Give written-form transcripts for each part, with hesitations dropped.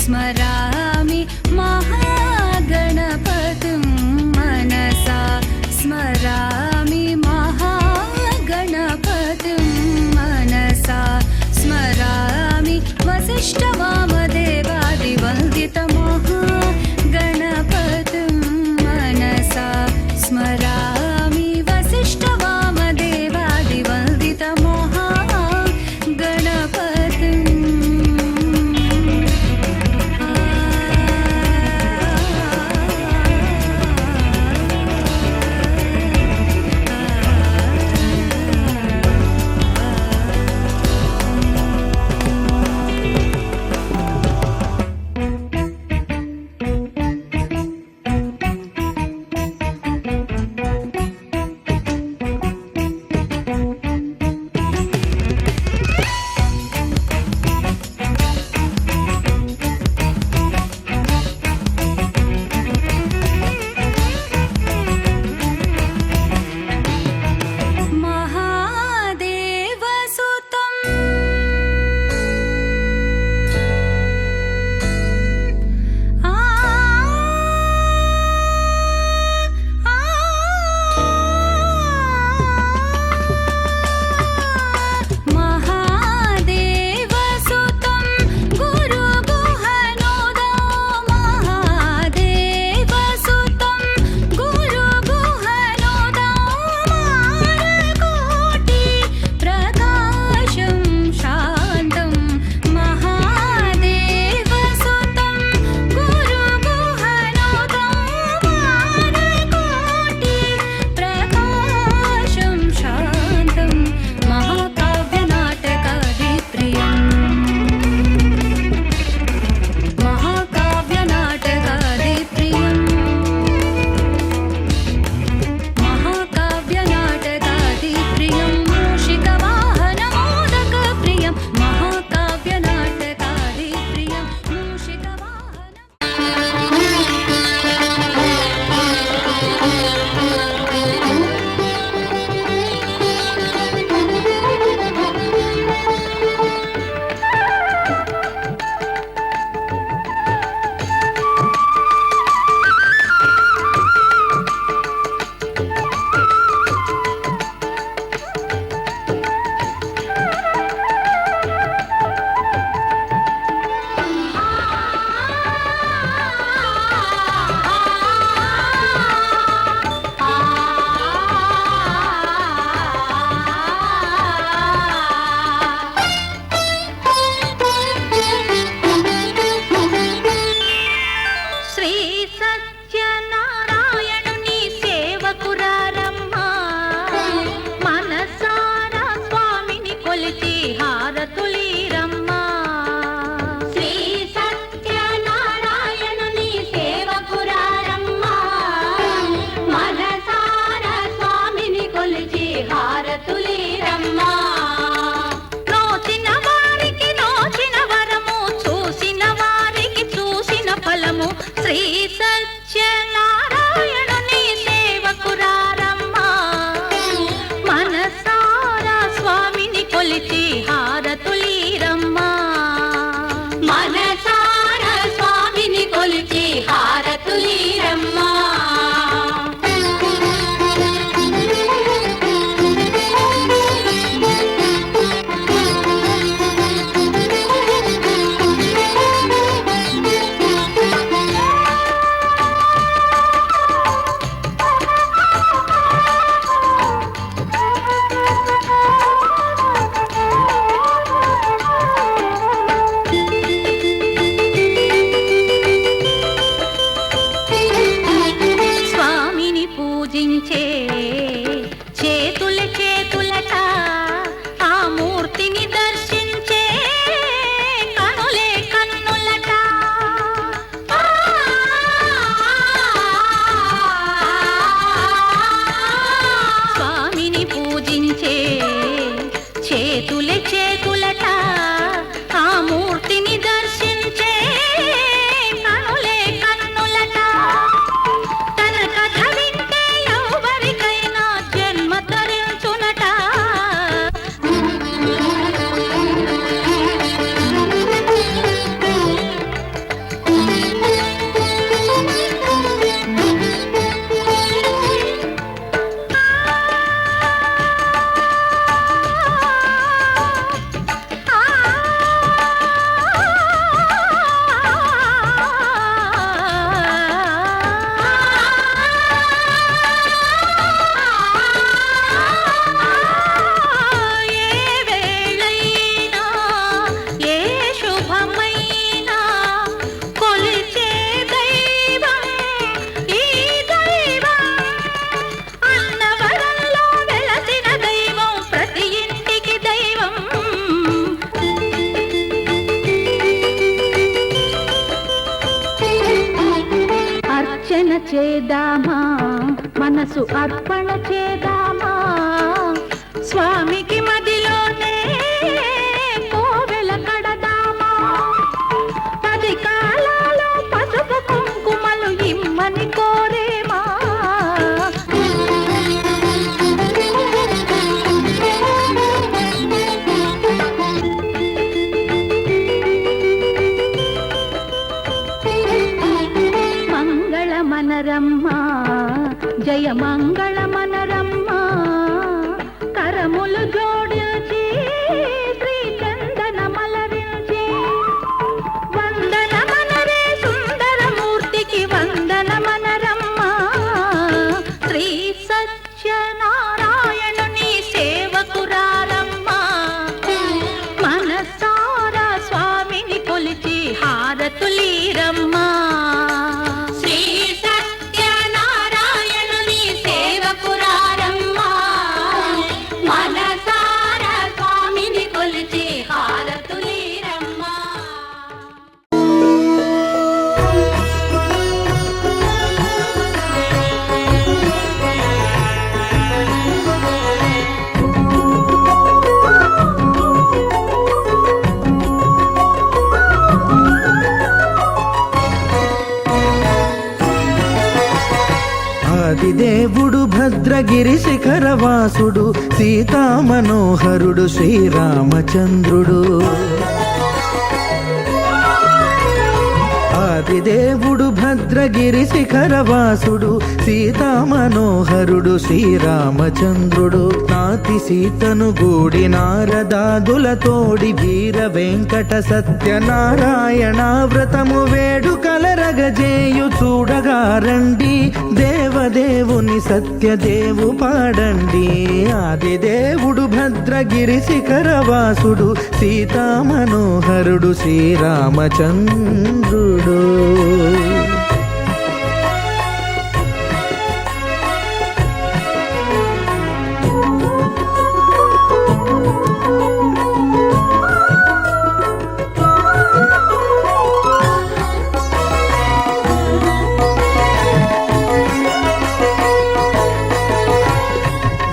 स्मरामि महागणपतिं मनसा स्मरामि महागणपतिं मनसा स्मरामि वसिष्ठवामदेवादिवन्दितमहागणपतिं मनसा स्मरामि वसिष्ठवामदेवादिवन्दितमहागणपतिम् చేద్దామా, మనసు అర్పణ చేద్దామా, స్వామికి మదిలోనే కోవెల కడదామా, 10 కాలాలో పసుపు కుంకుమలు ఇమ్మని కోరేమా. మనరమ్మా జయ మంగళ మనరమ్మా, కరములు జోడించి శ్రీ చందన మలరించి, వందన మనరే సుందరమూర్తికి వందన మనరమ్మా, శ్రీ సత్యనారాయణుని సేవకురారమ్మా, మనసారా స్వామిని కొలిచి హారతులీరమ్మా. దేవుడు భద్రగిరి శిఖరవాసుడు, సీతా మనోహరుడు శ్రీరామచంద్రుడు. ఆదిదేవుడు భద్రగిరి శిఖరవాసుడు, సీతా మనోహరుడు శ్రీరామచంద్రుడు. నాతి సీతను గూడి నారదాదులతోడి వీర వెంకట సత్యనారాయణ వ్రతము వేడుకలరగజేయు చూడగా రండి, దేవదేవుని సత్యదేవు పాడండి. ఆదిదేవుడు భద్రగిరి శిఖరవాసుడు, సీతా మనోహరుడు శ్రీరామచంద్రుడు.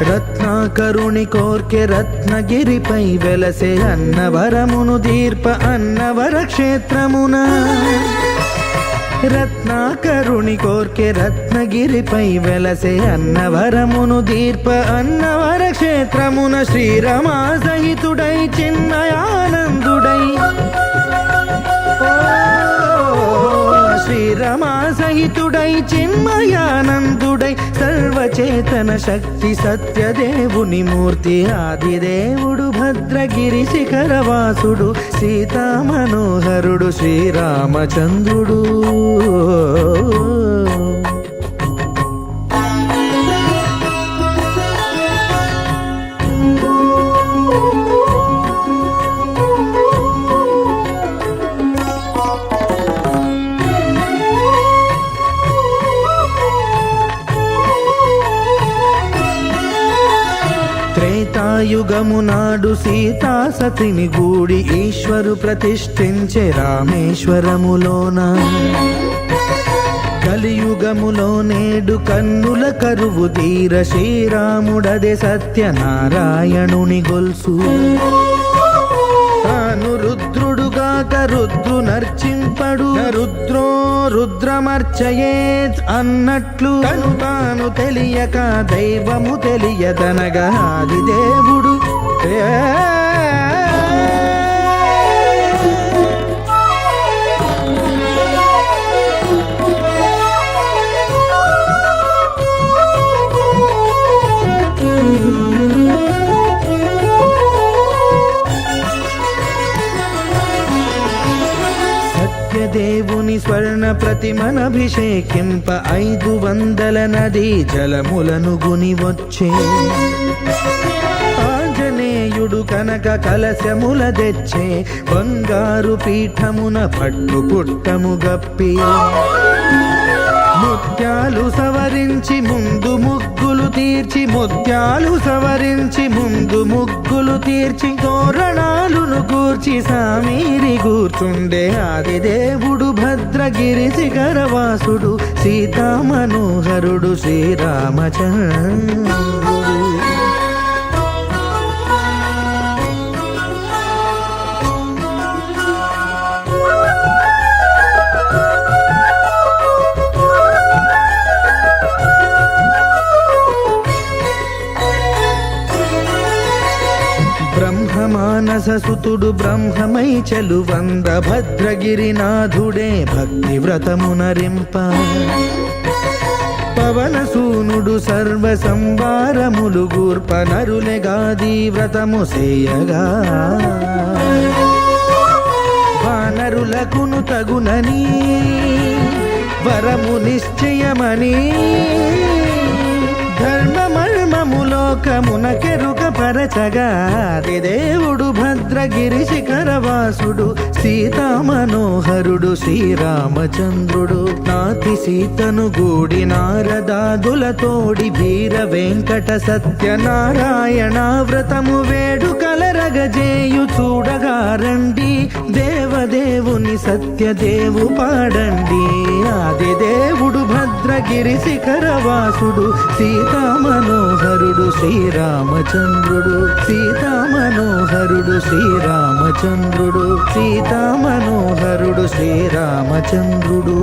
రత్నాకరుని కోర్కె రత్నగిరిపై వెలసే అన్నవరమును దీర్ప అన్నవర క్షేత్రమున. రత్నాకరుని కోర్కె రత్నగిరిపై వెలసే అన్నవరమును దీర్ప అన్నవర క్షేత్రమున. శ్రీరమా సహితుడై చిన్మయానందుడై, శ్రీరమా సహితుడై చిన్మయానందుడై, సర్వచేతన శక్తి సత్యదేవుని మూర్తి. ఆదిదేవుడు భద్రగిరి శిఖరవాసుడు, సీతా మనోహరుడు శ్రీరామచంద్రుడు. త్రేతాయుగము నాడు సీతా సతిని గూడి ఈశ్వరు ప్రతిష్ఠించే రామేశ్వరములోన. కలియుగములో నేడు కన్నుల కరువు తీర శ్రీరాముడదే సత్యనారాయణుని గొల్సు. తాను రుద్రుడుగాక రుద్రు నర్చింపడు, రుద్రో రుద్రమర్చయేత్ అన్నట్లు తను తాను తెలియక దైవము తెలియదనగా ఆదిదేవుడు దేవుని స్వర్ణ ప్రతిమనభిషేకింప 500 నదీ జలములను గుని వచ్చే. ఆంజనేయుడు కనక కలశముల తెచ్చే, బంగారు పీఠమున పట్టు పుట్టము గప్పి. ముత్యాలు సవరించి ముందు ముగ్గులు మొక్కులు తీర్చి ముత్యాలు సవరించి ముందు ముగ్గులు తీర్చి తోరణాలును కూర్చి సామీరి కూర్చుండే ఆదిదేవుడు భద్రగిరి శిఖరవాసుడు సీతామనోహరుడు శ్రీరామచంద్రుడు. బ్రహ్మమానససుతుడు బ్రహ్మమై చెలువంద భద్రగిరినాథుడే భక్తి వ్రతమునరింప పవనసూనుడు సర్వ సంవారములు గూర్ప నరులెగాది వ్రతము సేయగా వానరులకును తగునని వరము నిశ్చయమని ధర్మమర్మములోకమునకెరుక పరచగా దేవుడు భద్రగిరి శిఖరవాసుడు సీతామనోహరుడు శ్రీరామచంద్రుడు. నాతి సీతను గూడి నారదాదులతోడి వీర వెంకట సత్యనారాయణ వ్రతము వేడుకలరగజేయు చూడగా రండి దేవదేవుని సత్యదేవు పాడండి. ఆది దేవుడు భద్రగిరి శిఖరవాసుడు సీతామనోహరుడు శ్రీరామచంద్రుడు. సీతామనోహరుడు శ్రీరామచంద్రుడు. సీతామనోహరుడు శ్రీరామచంద్రుడు.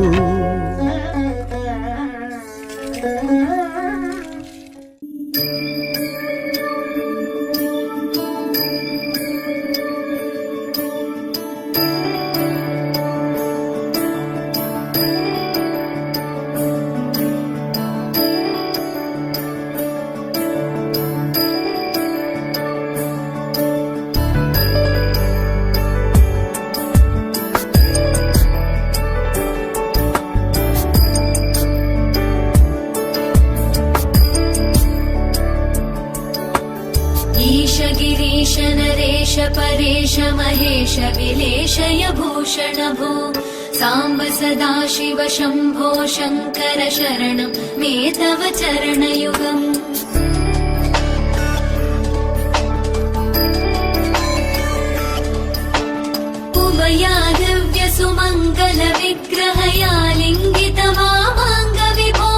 गिरीश नरेश परेश महेश विलेशय भूषण भो साम्ब सदाशिव शम्भो शङ्कर शरणं मे तव चरणयुगम् उमया दिव्य सुमङ्गल विग्रहया लिङ्गित वामाङ्ग विभो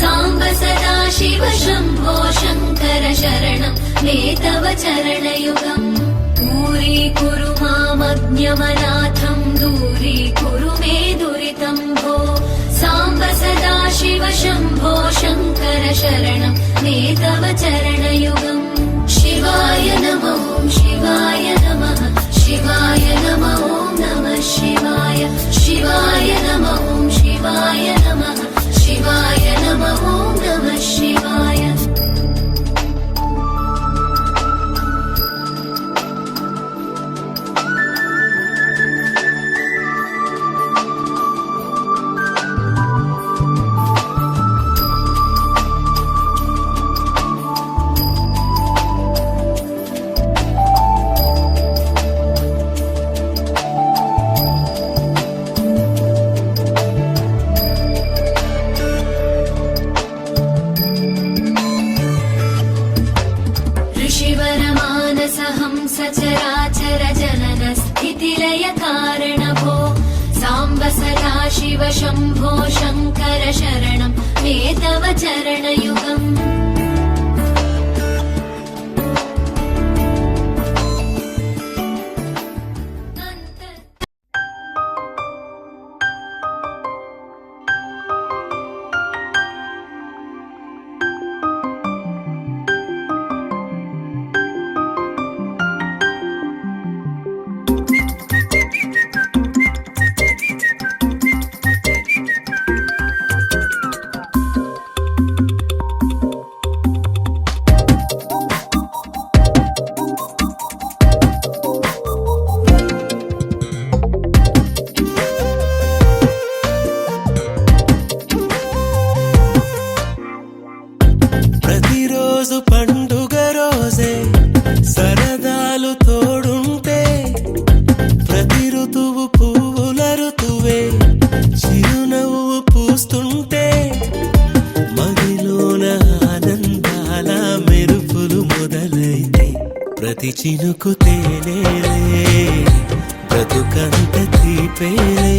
साम्ब सदाशिव शम्भो शङ्कर शरणं मे तव चरणयुगम् दूरीकुरु मामज्ञमनाथं दूरीकुरु मे दुरितं भो साम्ब सदाशिव शम्भो शङ्कर शरणं मे तव चरणयुगम् शिवाय नमो शिवाय नमः शिवाय नमो नमः शिवाय शिवाय नमो शिवाय नमः शिवाय नमो नमः शिवाय सचराचर जनन स्थितिलय कारण भो साम्ब सदाशिव शम्भो शङ्कर शरणं मे तव चरणयुगम् చిరునవ్వు పూస్తుంటే మదిలోన ఆనందం చినుకు తేనేలే బ్రతుకంత తీపేలే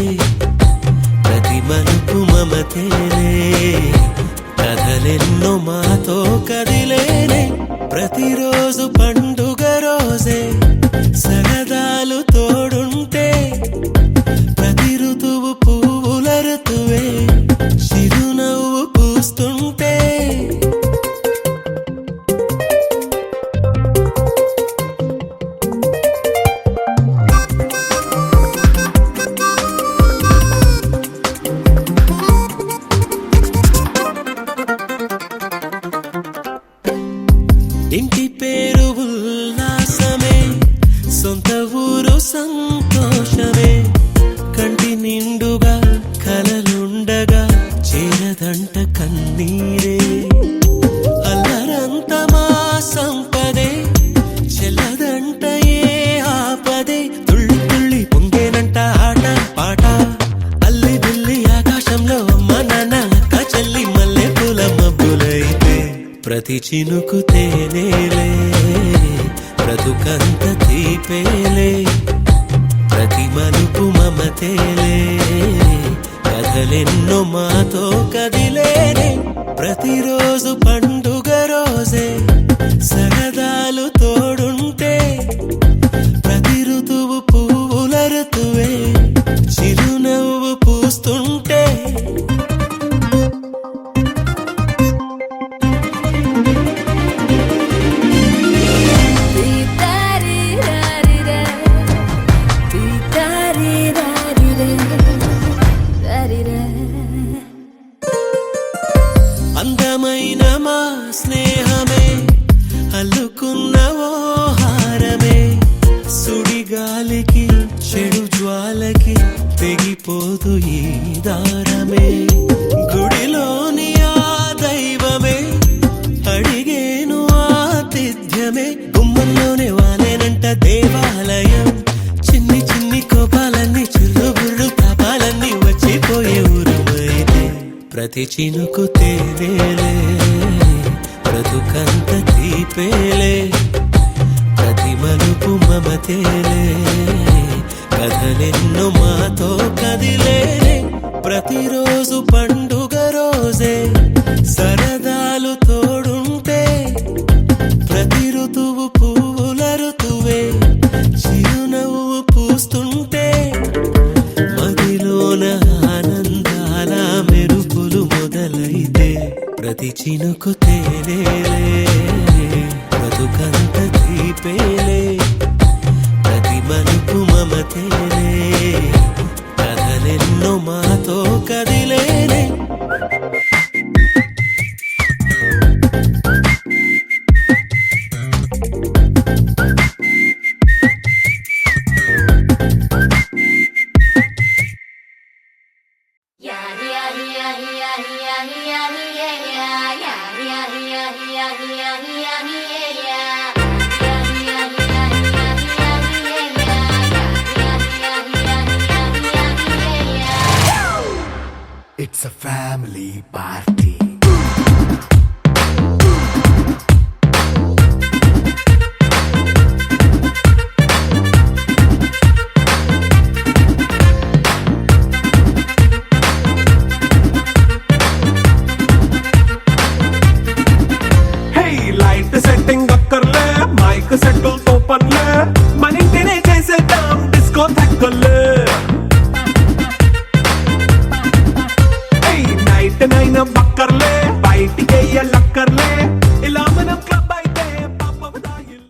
ప్రతి మలుపు మమతేలే కథలెన్నో మాతో కదిలేనే ప్రతిరోజు పండుగ రోజే సరదాలు తోడుంటే ప్రతి ఋతువు పువ్వుల ఋతువే చిరునవ్వు పూస్తుంటే ఇంటి పేరు ఉల్లాసమే సొంత ఊరు సంతోషమే కంటి నిండుగా కలలుండగా చేరదంట కన్నీరే అల్లరంత మా సంపదే చెల్లదంట ఏ ఆపదే తుళ్ళి తుళ్ళి పొంగేనంట ఆట పాట అల్లి బిల్లి ఆకాశంలో అమ్మ నాన్న అక్క చెల్లి మల్లె పూల మబ్బులైతే ప్రతి చినుకు తేనేలే బ్రతుకంత తీపేలే ప్రతి మలుపు మమతేలే కథలెన్నో మాతో కదిలేనే ప్రతిరోజు పండుగ రోజే సరదాలు తోడుంటే ప్రతి ఋతువు పువ్వుల ఋతువే చిరునవ్వు పూస్తుంటే అందమైన మా స్నేహమే అల్లుకున్న ఓ హారమే సుడిగాలికి చెడు జ్వాలకి తెగిపోదు ఈ దారమే గుడిలోని ఆ దైవమే అడిగేను ఆతిథ్యమే గుమ్మంలోనే వాలేనంట దేవాలయం చిన్ని చిన్ని కోపాలన్నీ చిరుబుర్రు తాపాలన్నీ వచ్చిపోయే ఊరుమైతే ప్రతి చినుకు తేనేలే బ్రతుకంత తీపేలే ప్రతి మలుపు మమతేలే కథలెన్నో మాతో కదిలేనే ప్రతిరోజు పండుగ రోజే సరదాలు తోడుంటే ప్రతి ఋతువు పువ్వుల ఋతువే చిరునవ్వు పూస్తుంటే మదిలోన ఆనందాల మెరుపులు మొదలైతే ప్రతి చినుకు తేనేలే బ్రతుకంత తీపేలే ప్రతి మలుపు మమతేలే కథలెన్నో మాతో కదిలేనే It's a family party.